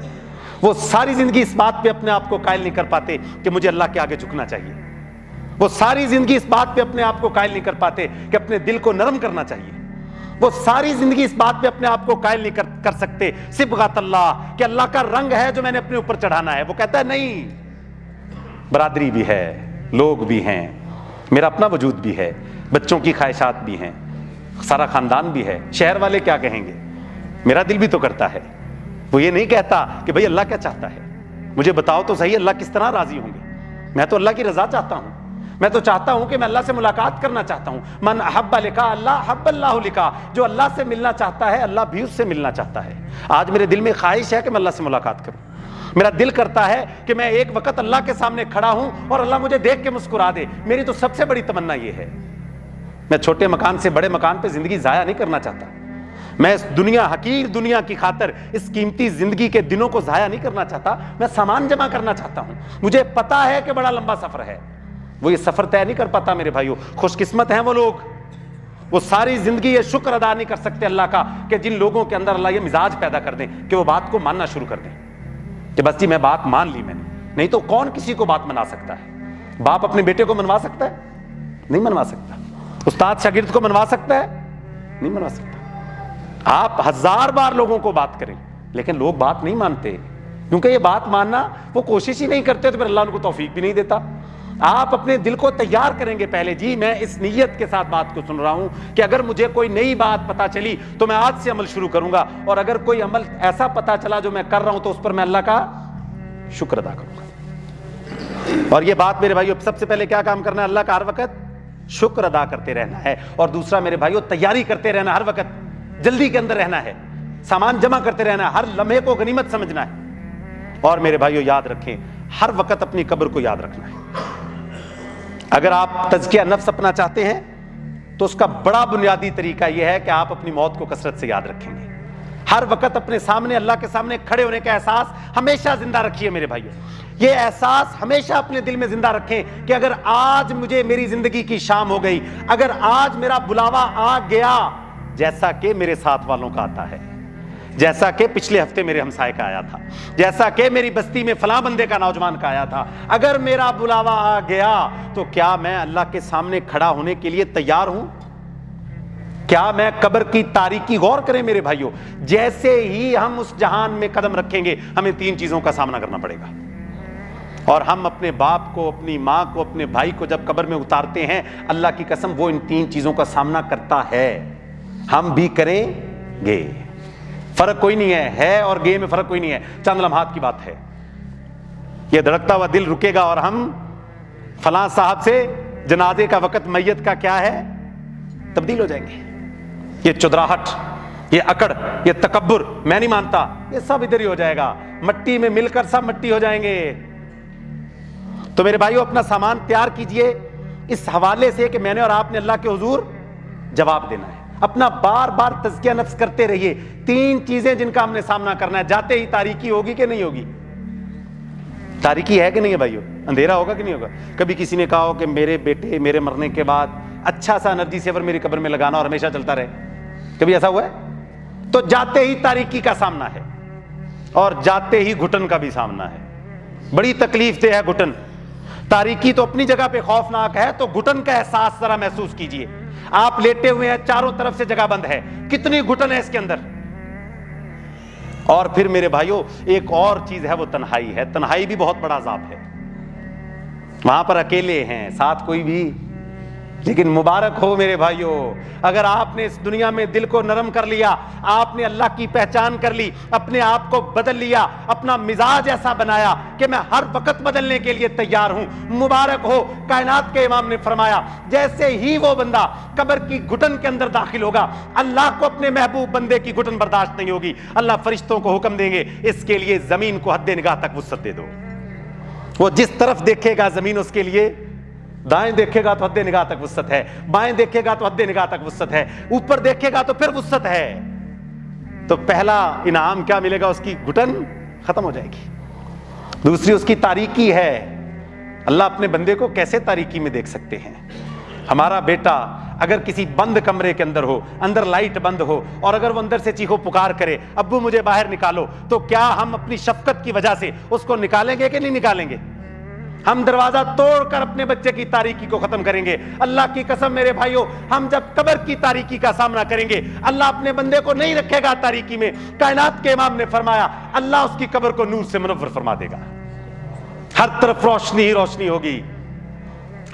Speaker 1: وہ ساری زندگی اس بات پہ اپنے آپ کو قائل نہیں کر پاتے کہ مجھے اللہ کے آگے جھکنا چاہیے، وہ ساری زندگی اس بات پہ اپنے آپ کو قائل نہیں کر پاتے کہ اپنے دل کو نرم کرنا چاہیے، وہ ساری زندگی اس بات پہ اپنے آپ کو قائل نہیں کر سکتے صبغۃ اللہ کہ اللہ کا رنگ ہے جو میں نے اپنے اوپر چڑھانا ہے۔ وہ کہتا ہے نہیں، برادری بھی ہے، لوگ بھی ہیں، میرا اپنا وجود بھی ہے، بچوں کی خواہشات بھی ہیں، سارا خاندان بھی ہے، شہر والے کیا کہیں گے، میرا دل بھی تو کرتا ہے۔ وہ یہ نہیں کہتا کہ بھئی اللہ کیا چاہتا ہے، مجھے بتاؤ تو صحیح اللہ کس طرح راضی ہوں گے، میں تو اللہ کی رضا چاہتا ہوں، میں تو چاہتا ہوں کہ میں اللہ سے ملاقات کرنا چاہتا ہوں۔ من احب لقاء اللہ حب اللہ لقاء، جو اللہ سے ملنا چاہتا ہے اللہ بھی اس سے ملنا چاہتا ہے۔ آج میرے دل میں خواہش ہے کہ میں اللہ سے ملاقات کروں، میرا دل کرتا ہے کہ میں ایک وقت اللہ کے سامنے کھڑا ہوں اور اللہ مجھے دیکھ کے مسکرا دے، میری تو سب سے بڑی تمنا یہ ہے۔ میں چھوٹے مکان سے بڑے مکان پہ زندگی ضائع نہیں کرنا چاہتا، میں اس دنیا، حقیر دنیا کی خاطر اس قیمتی زندگی کے دنوں کو ضائع نہیں کرنا چاہتا، میں سامان جمع کرنا چاہتا ہوں۔ مجھے پتا ہے کہ بڑا لمبا سفر ہے، وہ یہ سفر طے نہیں کر پاتا میرے بھائیوں۔ خوش قسمت ہیں وہ لوگ، وہ ساری زندگی یہ شکر ادا نہیں کر سکتے اللہ کا کہ جن لوگوں کے اندر اللہ یہ مزاج پیدا کر دیں کہ وہ بات کو ماننا شروع کر دیں کہ بس جی میں بات مان لی میں نے۔ نہیں تو کون کسی کو بات منا سکتا ہے؟ باپ اپنے بیٹے کو منوا سکتا ہے؟ نہیں منوا سکتا۔ استاد شاگرد کو منوا سکتا ہے؟ نہیں منوا سکتا۔ آپ 1000 بار لوگوں کو بات کریں لیکن لوگ بات نہیں مانتے، کیونکہ یہ بات ماننا وہ کوشش ہی نہیں کرتے، تو پھر اللہ ان کو توفیق بھی نہیں دیتا۔ آپ اپنے دل کو تیار کریں گے پہلے، جی میں اس نیت کے ساتھ بات کو سن رہا ہوں کہ اگر مجھے کوئی نئی بات پتا چلی تو میں آج سے عمل شروع کروں گا، اور اگر کوئی عمل ایسا پتا چلا جو میں کر رہا ہوں تو اس پر میں اللہ کا شکر ادا کروں گا۔ اور یہ بات میرے بھائیو، سب سے پہلے کیا کام کرنا ہے؟ اللہ کا ہر وقت شکر ادا کرتے رہنا ہے، اور دوسرا میرے بھائیو تیاری کرتے رہنا، ہر وقت جلدی کے اندر رہنا ہے، سامان جمع کرتے رہنا ہے، ہر لمحے کو غنیمت سمجھنا ہے۔ اور میرے بھائیو یاد رکھیں، ہر وقت اپنی قبر کو یاد رکھنا ہے۔ اگر آپ تزکیہ نفس اپنا چاہتے ہیں تو اس کا بڑا بنیادی طریقہ یہ ہے کہ آپ اپنی موت کو کثرت سے یاد رکھیں گے۔ ہر وقت اپنے سامنے، اللہ کے سامنے کھڑے ہونے کا احساس ہمیشہ زندہ رکھیے میرے بھائیو۔ یہ احساس ہمیشہ اپنے دل میں زندہ رکھیں کہ اگر آج مجھے میری زندگی کی شام ہو گئی، اگر آج میرا بلاوا آ گیا، جیسا کہ میرے ساتھ والوں کا آتا ہے، جیسا کہ پچھلے ہفتے میرے ہمسائے کا آیا تھا، جیسا کہ میری بستی میں فلاں بندے کا نوجوان کا آیا تھا، اگر میرا بلاوا آ گیا تو کیا میں اللہ کے سامنے کھڑا ہونے کے لیے تیار ہوں؟ کیا میں قبر کی تاریکی، غور کریں میرے بھائیوں، جیسے ہی ہم اس جہان میں قدم رکھیں گے ہمیں 3 چیزوں کا سامنا کرنا پڑے گا، اور ہم اپنے باپ کو، اپنی ماں کو، اپنے بھائی کو جب قبر میں اتارتے ہیں، اللہ کی قسم وہ ان 3 چیزوں کا سامنا کرتا ہے، ہم بھی کریں گے۔ فرق کوئی نہیں ہے اور گے میں فرق کوئی نہیں ہے، چند لمحات کی بات ہے۔ یہ دھڑکتا ہوا دل رکے گا اور ہم فلاں صاحب سے جنازے کا وقت میت کا کیا ہے تبدیل ہو جائیں گے۔ یہ چدراہٹ، یہ اکڑ، یہ تکبر، میں نہیں مانتا، یہ سب ادھر ہی ہو جائے گا، مٹی میں مل کر سب مٹی ہو جائیں گے۔ تو میرے بھائیو اپنا سامان تیار کیجئے اس حوالے سے کہ میں نے اور آپ نے اللہ کے حضور جواب دینا ہے۔ اپنا بار بار تزکیہ نفس کرتے رہیے، 3 چیزیں جن کا ہم نے سامنا کرنا ہے۔ جاتے ہی تاریکی ہوگی کہ نہیں ہوگی؟ تاریکی ہے کہ نہیں ہے بھائیو؟ اندھیرا ہوگا کہ نہیں ہوگا؟ کبھی کسی نے کہا ہو کہ میرے بیٹے میرے مرنے کے بعد اچھا سا انرجی سیور میری قبر میں لگانا اور ہمیشہ چلتا رہے، کبھی ایسا ہوا ہے؟ تو جاتے ہی تاریکی کا سامنا ہے، اور جاتے ہی گھٹن کا بھی سامنا ہے۔ بڑی تکلیف دہ ہے گھٹن۔ تاریکی تو اپنی جگہ پہ خوفناک ہے، تو گھٹن کا احساس ذرا محسوس کیجئے۔ آپ لیٹے ہوئے ہیں، چاروں طرف سے جگہ بند ہے، کتنی گھٹن ہے اس کے اندر۔ اور پھر میرے بھائیوں ایک اور چیز ہے، وہ تنہائی ہے۔ تنہائی بھی بہت بڑا عذاب ہے، وہاں پر اکیلے ہیں، ساتھ کوئی بھی لیکن مبارک ہو میرے بھائیوں، اگر آپ نے اس دنیا میں دل کو نرم کر لیا، آپ نے اللہ کی پہچان کر لی، اپنے آپ کو بدل لیا، اپنا مزاج ایسا بنایا کہ میں ہر وقت بدلنے کے لیے تیار ہوں، مبارک ہو۔ کائنات کے امام نے فرمایا جیسے ہی وہ بندہ قبر کی گھٹن کے اندر داخل ہوگا، اللہ کو اپنے محبوب بندے کی گھٹن برداشت نہیں ہوگی، اللہ فرشتوں کو حکم دیں گے اس کے لیے زمین کو حد نگاہ تک وسعت دے دو۔ وہ جس طرف دیکھے گا زمین اس کے لیے، دائیں دیکھے گا تو حد نگاہ تک وسعت ہے، بائیں دیکھے گا تو حد نگاہ تک وسعت ہے، اوپر دیکھے گا تو پھر وسعت ہے۔ تو پہلا انعام کیا ملے گا؟ اس کی گھٹن ختم ہو جائے گی۔ دوسری اس کی تاریکی ہے۔ اللہ اپنے بندے کو کیسے تاریکی میں دیکھ سکتے ہیں؟ ہمارا بیٹا اگر کسی بند کمرے کے اندر ہو، اندر لائٹ بند ہو، اور اگر وہ اندر سے چیخو پکار کرے ابو مجھے باہر نکالو، تو کیا ہم اپنی شفقت کی وجہ سے اس کو نکالیں گے کہ نہیں نکالیں گے؟ ہم دروازہ توڑ کر اپنے بچے کی تاریکی کو ختم کریں گے۔ اللہ کی قسم میرے بھائیوں، ہم جب قبر کی تاریکی کا سامنا کریں گے، اللہ اپنے بندے کو نہیں رکھے گا تاریکی میں۔ کائنات کے امام نے فرمایا اللہ اس کی قبر کو نور سے منور فرما دے گا، ہر طرف روشنی ہی روشنی ہوگی،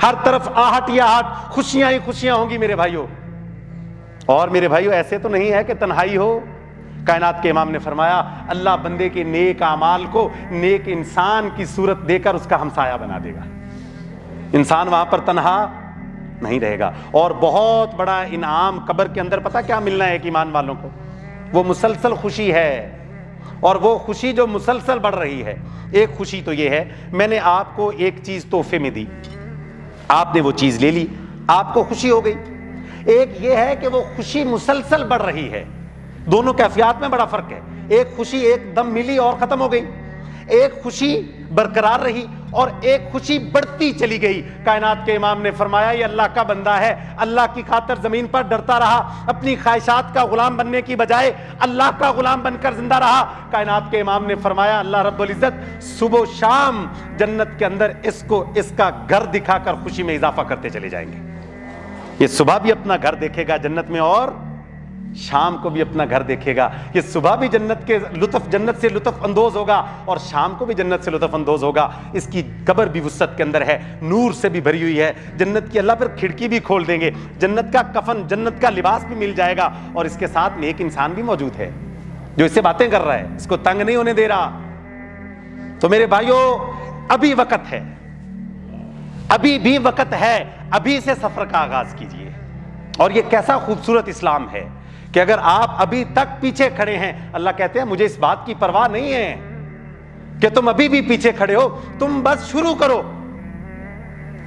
Speaker 1: ہر طرف آہٹ ہی آہٹ، خوشیاں ہی خوشیاں ہوں گی میرے بھائیوں۔ اور میرے بھائیوں ایسے تو نہیں ہے کہ تنہائی ہو۔ کائنات کے امام نے فرمایا اللہ بندے کے نیک اعمال کو نیک انسان کی صورت دے کر اس کا ہمسایہ بنا دے گا، انسان وہاں پر تنہا نہیں رہے گا۔ اور بہت بڑا انعام قبر کے اندر پتہ کیا ملنا ہے ایک ایمان والوں کو؟ وہ مسلسل خوشی ہے، اور وہ خوشی جو مسلسل بڑھ رہی ہے۔ ایک خوشی تو یہ ہے میں نے آپ کو ایک چیز تحفے میں دی، آپ نے وہ چیز لے لی، آپ کو خوشی ہو گئی۔ ایک یہ ہے کہ وہ خوشی مسلسل بڑھ رہی ہے، دونوں کیفیات میں بڑا فرق ہے۔ ایک خوشی ایک دم ملی اور ختم ہو گئی، ایک خوشی برقرار رہی اور ایک خوشی بڑھتی چلی گئی۔ کائنات کے امام نے فرمایا یہ اللہ کا بندہ ہے، اللہ کی خاطر زمین پر ڈرتا رہا، اپنی خواہشات کا غلام بننے کی بجائے اللہ کا غلام بن کر زندہ رہا۔ کائنات کے امام نے فرمایا اللہ رب العزت صبح و شام جنت کے اندر اس کو اس کا گھر دکھا کر خوشی میں اضافہ کرتے چلے جائیں گے۔ یہ صبح بھی اپنا گھر دیکھے گا جنت میں، اور شام کو بھی اپنا گھر دیکھے گا۔ یہ صبح بھی جنت سے لطف اندوز ہوگا، اور شام کو بھی جنت سے لطف اندوز ہوگا۔ اس کی قبر بھی وسعت کے اندر ہے، نور سے بھی بھری ہوئی ہے، جنت کی اللہ پر کھڑکی بھی کھول دیں گے، جنت کا کفن جنت کا لباس بھی مل جائے گا، اور اس کے ساتھ نیک انسان بھی موجود ہے جو اس سے باتیں کر رہا ہے، اس کو تنگ نہیں ہونے دے رہا۔ تو میرے بھائیوں ابھی وقت ہے، ابھی بھی وقت ہے، ابھی سے سفر کا آغاز کیجئے۔ اور یہ کیسا خوبصورت اسلام ہے کہ اگر آپ ابھی تک پیچھے کھڑے ہیں، اللہ کہتے ہیں مجھے اس بات کی پرواہ نہیں ہے کہ تم ابھی بھی پیچھے کھڑے ہو، تم بس شروع کرو،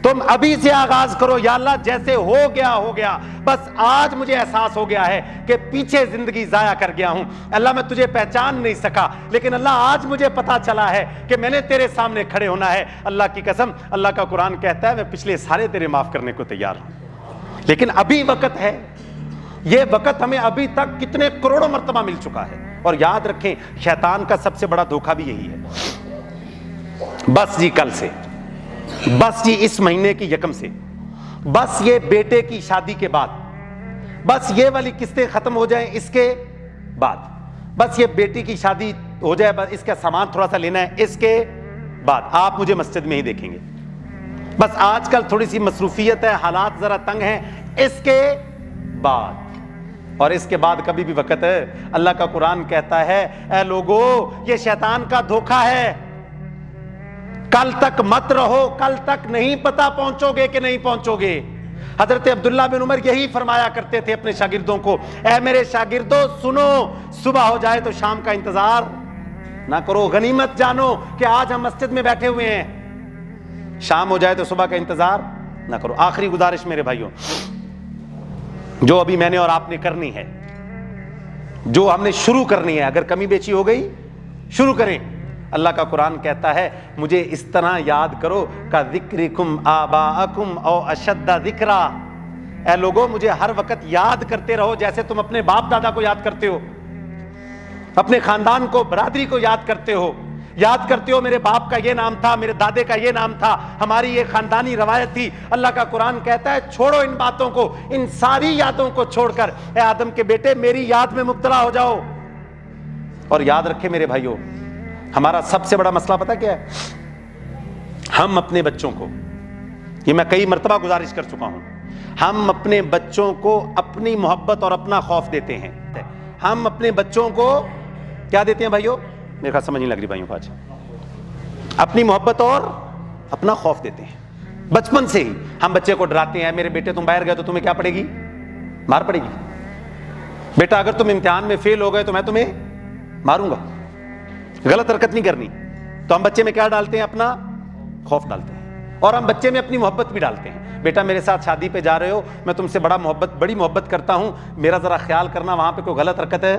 Speaker 1: تم ابھی سے آغاز کرو۔ یا اللہ جیسے ہو گیا، بس آج مجھے احساس ہو گیا ہے کہ پیچھے زندگی ضائع کر گیا ہوں، اللہ میں تجھے پہچان نہیں سکا، لیکن اللہ آج مجھے پتا چلا ہے کہ میں نے تیرے سامنے کھڑے ہونا ہے۔ اللہ کی قسم اللہ کا قرآن کہتا ہے میں پچھلے سارے تیرے معاف کرنے کو تیار ہوں، لیکن ابھی وقت ہے۔ یہ وقت ہمیں ابھی تک کتنے کروڑوں مرتبہ مل چکا ہے۔ اور یاد رکھیں شیطان کا سب سے بڑا دھوکہ بھی یہی ہے، بس جی کل سے، بس جی اس مہینے کی یکم سے، بس یہ بیٹے کی شادی کے بعد، بس یہ والی قسطیں ختم ہو جائیں اس کے بعد، بس یہ بیٹی کی شادی ہو جائے، بس اس کا سامان تھوڑا سا لینا ہے، اس کے بعد آپ مجھے مسجد میں ہی دیکھیں گے، بس آج کل تھوڑی سی مصروفیت ہے، حالات ذرا تنگ ہیں، اس کے بعد۔ اور اس کے بعد کبھی بھی وقت ہے۔ اللہ کا قرآن کہتا ہے اے لوگو یہ شیطان کا دھوکہ ہے، کل تک مت رہو، کل تک نہیں پتا پہنچو گے کہ نہیں پہنچو گے۔ حضرت عبداللہ بن عمر یہی فرمایا کرتے تھے اپنے شاگردوں کو، اے میرے شاگردوں سنو، صبح ہو جائے تو شام کا انتظار نہ کرو، غنیمت جانو کہ آج ہم مسجد میں بیٹھے ہوئے ہیں، شام ہو جائے تو صبح کا انتظار نہ کرو۔ آخری گزارش میرے بھائیوں، جو ابھی میں نے اور آپ نے کرنی ہے، جو ہم نے شروع کرنی ہے، اگر کمی بیچی ہو گئی شروع کریں۔ اللہ کا قرآن کہتا ہے مجھے اس طرح یاد کرو کا ذکرکم آباءکم او اشد ذکرا، اے لوگوں مجھے ہر وقت یاد کرتے رہو جیسے تم اپنے باپ دادا کو یاد کرتے ہو، اپنے خاندان کو، برادری کو یاد کرتے ہو، یاد کرتے ہو میرے باپ کا یہ نام تھا، میرے دادے کا یہ نام تھا، ہماری یہ خاندانی روایت تھی۔ اللہ کا قرآن کہتا ہے چھوڑو ان باتوں کو، ان ساری یادوں کو چھوڑ کر اے آدم کے بیٹے میری یاد میں مبتلا ہو جاؤ۔ اور یاد رکھیں میرے بھائیوں ہمارا سب سے بڑا مسئلہ پتہ کیا ہے؟ ہم اپنے بچوں کو، یہ میں کئی مرتبہ گزارش کر چکا ہوں، ہم اپنے بچوں کو اپنی محبت اور اپنا خوف دیتے ہیں. ہم اپنے بچوں کو کیا دیتے ہیں بھائیو؟ میرے خیال سمجھ نہیں لگ رہی بھائیوں کو آج. اپنی محبت اور اپنا خوف دیتے ہیں. بچپن سے ہی ہم بچے کو ڈراتے ہیں, میرے بیٹے تم باہر گئے تو تمہیں کیا پڑے گی؟ مار پڑے گی. بیٹا اگر تم امتحان میں فیل ہو گئے تو میں تمہیں ماروں گا, غلط حرکت نہیں کرنی. تو ہم بچے میں کیا ڈالتے ہیں؟ اپنا خوف ڈالتے ہیں. اور ہم بچے میں اپنی محبت بھی ڈالتے ہیں. بیٹا میرے ساتھ شادی پہ جا رہے ہو, میں تم سے بڑی محبت کرتا ہوں, میرا ذرا خیال کرنا وہاں پہ کوئی غلط حرکت ہے.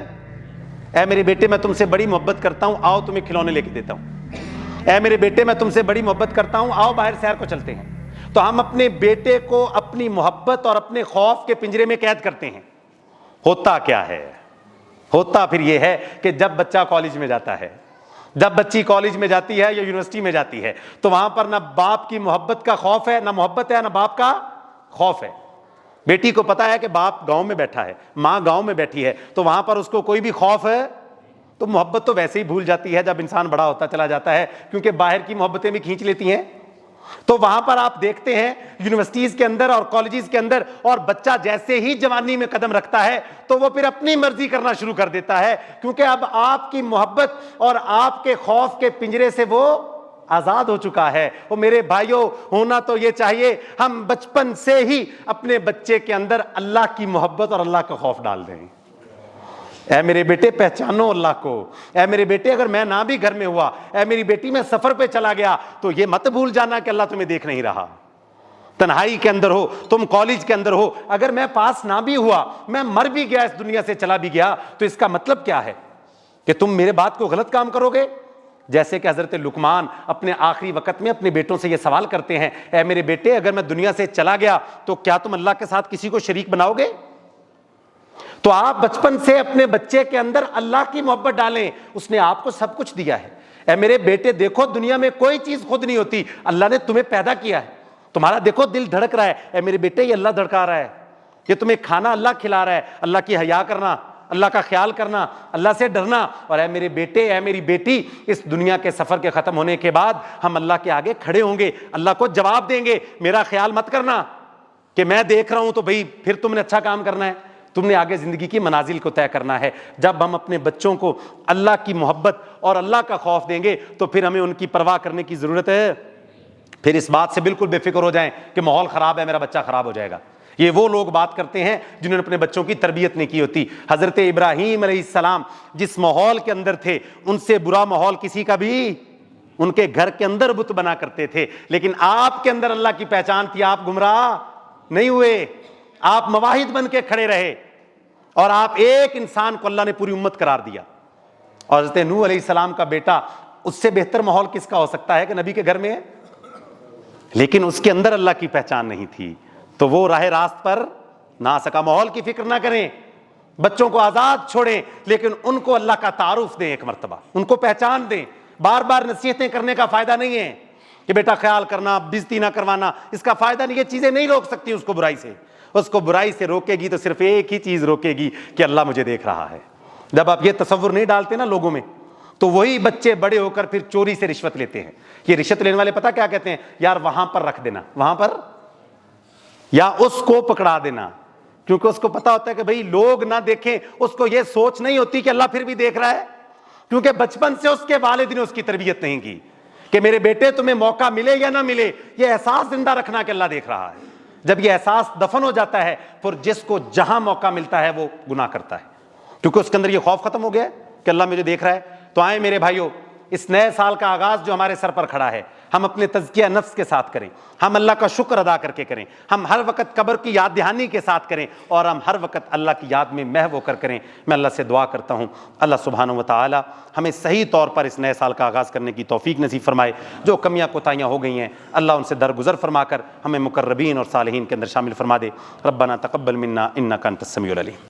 Speaker 1: اے میرے بیٹے میں تم سے بڑی محبت کرتا ہوں, آؤ تمہیں کھلونے لے کے دیتا ہوں. اے میرے بیٹے میں تم سے بڑی محبت کرتا ہوں, آؤ باہر سیر کو چلتے ہیں. تو ہم اپنے بیٹے کو اپنی محبت اور اپنے خوف کے پنجرے میں قید کرتے ہیں. ہوتا کیا ہے؟ ہوتا پھر یہ ہے کہ جب بچہ کالج میں جاتا ہے, جب بچی کالج میں جاتی ہے یا یونیورسٹی میں جاتی ہے, تو وہاں پر نہ باپ کی محبت کا خوف ہے, نہ محبت ہے, نہ باپ کا خوف ہے. بیٹی کو پتا ہے کہ باپ گاؤں میں بیٹھا ہے, ماں گاؤں میں بیٹھی ہے, تو وہاں پر اس کو کوئی بھی خوف ہے تو محبت تو ویسے ہی بھول جاتی ہے جب انسان بڑا ہوتا چلا جاتا ہے, کیونکہ باہر کی محبتیں بھی کھینچ لیتی ہیں. تو وہاں پر آپ دیکھتے ہیں یونیورسٹیز کے اندر اور کالجز کے اندر, اور بچہ جیسے ہی جوانی میں قدم رکھتا ہے تو وہ پھر اپنی مرضی کرنا شروع کر دیتا ہے, کیونکہ اب آپ کی محبت اور آپ کے خوف کے پنجرے سے وہ آزاد ہو چکا ہے. وہ میرے بھائیوں, ہونا تو یہ چاہیے ہم بچپن سے ہی اپنے بچے کے اندر اللہ کی محبت اور اللہ کا خوف ڈال دیں. اے میرے بیٹے پہچانو اللہ کو. اے میرے بیٹے اگر میں نہ بھی گھر میں ہوا, اے میری بیٹی میں سفر پہ چلا گیا, تو یہ مت بھول جانا کہ اللہ تمہیں دیکھ نہیں رہا. تنہائی کے اندر ہو, تم کالج کے اندر ہو, اگر میں پاس نہ بھی ہوا, میں مر بھی گیا, اس دنیا سے چلا بھی گیا, تو اس کا مطلب کیا ہے؟ کہ تم میرے بات کو غلط کام کرو گے. جیسے کہ حضرت لقمان اپنے آخری وقت میں اپنے بیٹوں سے یہ سوال کرتے ہیں, اے میرے بیٹے اگر میں دنیا سے چلا گیا تو کیا تم اللہ کے ساتھ کسی کو شریک بناؤ گے؟ تو آپ بچپن سے اپنے بچے کے اندر اللہ کی محبت ڈالیں. اس نے آپ کو سب کچھ دیا ہے. اے میرے بیٹے دیکھو, دنیا میں کوئی چیز خود نہیں ہوتی, اللہ نے تمہیں پیدا کیا ہے. تمہارا دیکھو دل دھڑک رہا ہے, اے میرے بیٹے یہ اللہ دھڑکا رہا ہے. یہ تمہیں کھانا اللہ کھلا رہا ہے. اللہ کی حیا کرنا, اللہ کا خیال کرنا, اللہ سے ڈرنا. اور اے میرے بیٹے, اے میری بیٹی, اس دنیا کے سفر کے ختم ہونے کے بعد ہم اللہ کے آگے کھڑے ہوں گے, اللہ کو جواب دیں گے. میرا خیال مت کرنا کہ میں دیکھ رہا ہوں تو بھئی پھر تم نے اچھا کام کرنا ہے. تم نے آگے زندگی کی منازل کو طے کرنا ہے. جب ہم اپنے بچوں کو اللہ کی محبت اور اللہ کا خوف دیں گے تو پھر ہمیں ان کی پرواہ کرنے کی ضرورت ہے. پھر اس بات سے بالکل بے فکر ہو جائیں کہ ماحول خراب ہے, میرا بچہ خراب ہو جائے گا. یہ وہ لوگ بات کرتے ہیں جنہوں نے اپنے بچوں کی تربیت نہیں کی ہوتی. حضرت ابراہیم علیہ السلام جس ماحول کے اندر تھے, ان سے برا ماحول کسی کا بھی, ان کے گھر کے اندر بت بنا کرتے تھے. لیکن آپ کے اندر اللہ کی پہچان تھی, آپ گمراہ نہیں ہوئے, آپ مواحد بن کے کھڑے رہے, اور آپ ایک انسان کو اللہ نے پوری امت قرار دیا. اور حضرت نوح علیہ السلام کا بیٹا, اس سے بہتر ماحول کس کا ہو سکتا ہے کہ نبی کے گھر میں ہے. لیکن اس کے اندر اللہ کی پہچان نہیں تھی, تو وہ راہ راست پر نہ آ سکا. ماحول کی فکر نہ کریں, بچوں کو آزاد چھوڑیں, لیکن ان کو اللہ کا تعارف دیں, ایک مرتبہ ان کو پہچان دیں. بار بار نصیحتیں کرنے کا فائدہ نہیں ہے کہ بیٹا خیال کرنا, بےزتی نہ کروانا, اس کا فائدہ نہیں. یہ چیزیں نہیں روک سکتی اس کو برائی سے. اس کو برائی سے روکے گی تو صرف ایک ہی چیز روکے گی کہ اللہ مجھے دیکھ رہا ہے. جب آپ یہ تصور نہیں ڈالتے نا لوگوں میں, تو وہی بچے بڑے ہو کر پھر چوری سے رشوت لیتے ہیں. یہ رشوت لینے والے پتہ کیا کہتے ہیں؟ یار وہاں پر رکھ دینا, وہاں پر, یا اس کو پکڑا دینا. کیونکہ اس کو پتا ہوتا ہے کہ بھئی لوگ نہ دیکھیں. اس کو یہ سوچ نہیں ہوتی کہ اللہ پھر بھی دیکھ رہا ہے, کیونکہ بچپن سے اس کے والد نے اس کی تربیت نہیں کی کہ میرے بیٹے تمہیں موقع ملے یا نہ ملے, یہ احساس زندہ رکھنا کہ اللہ دیکھ رہا ہے. جب یہ احساس دفن ہو جاتا ہے, پھر جس کو جہاں موقع ملتا ہے وہ گناہ کرتا ہے, کیونکہ اس کے اندر یہ خوف ختم ہو گیا ہے کہ اللہ مجھے دیکھ رہا ہے. تو آئیں میرے بھائیوں, اس نئے سال کا آغاز جو ہمارے سر پر کھڑا ہے, ہم اپنے تزکیہ نفس کے ساتھ کریں, ہم اللہ کا شکر ادا کر کے کریں, ہم ہر وقت قبر کی یاد دہانی کے ساتھ کریں, اور ہم ہر وقت اللہ کی یاد میں محو ہو کر کریں. میں اللہ سے دعا کرتا ہوں اللہ سبحانہ و تعالی ہمیں صحیح طور پر اس نئے سال کا آغاز کرنے کی توفیق نصیب فرمائے. جو کمیاں کوتاہیاں ہو گئی ہیں اللہ ان سے درگزر فرما کر ہمیں مقربین اور صالحین کے اندر شامل فرما دے. ربنا تقبل منا انک انت السمیع العلیم.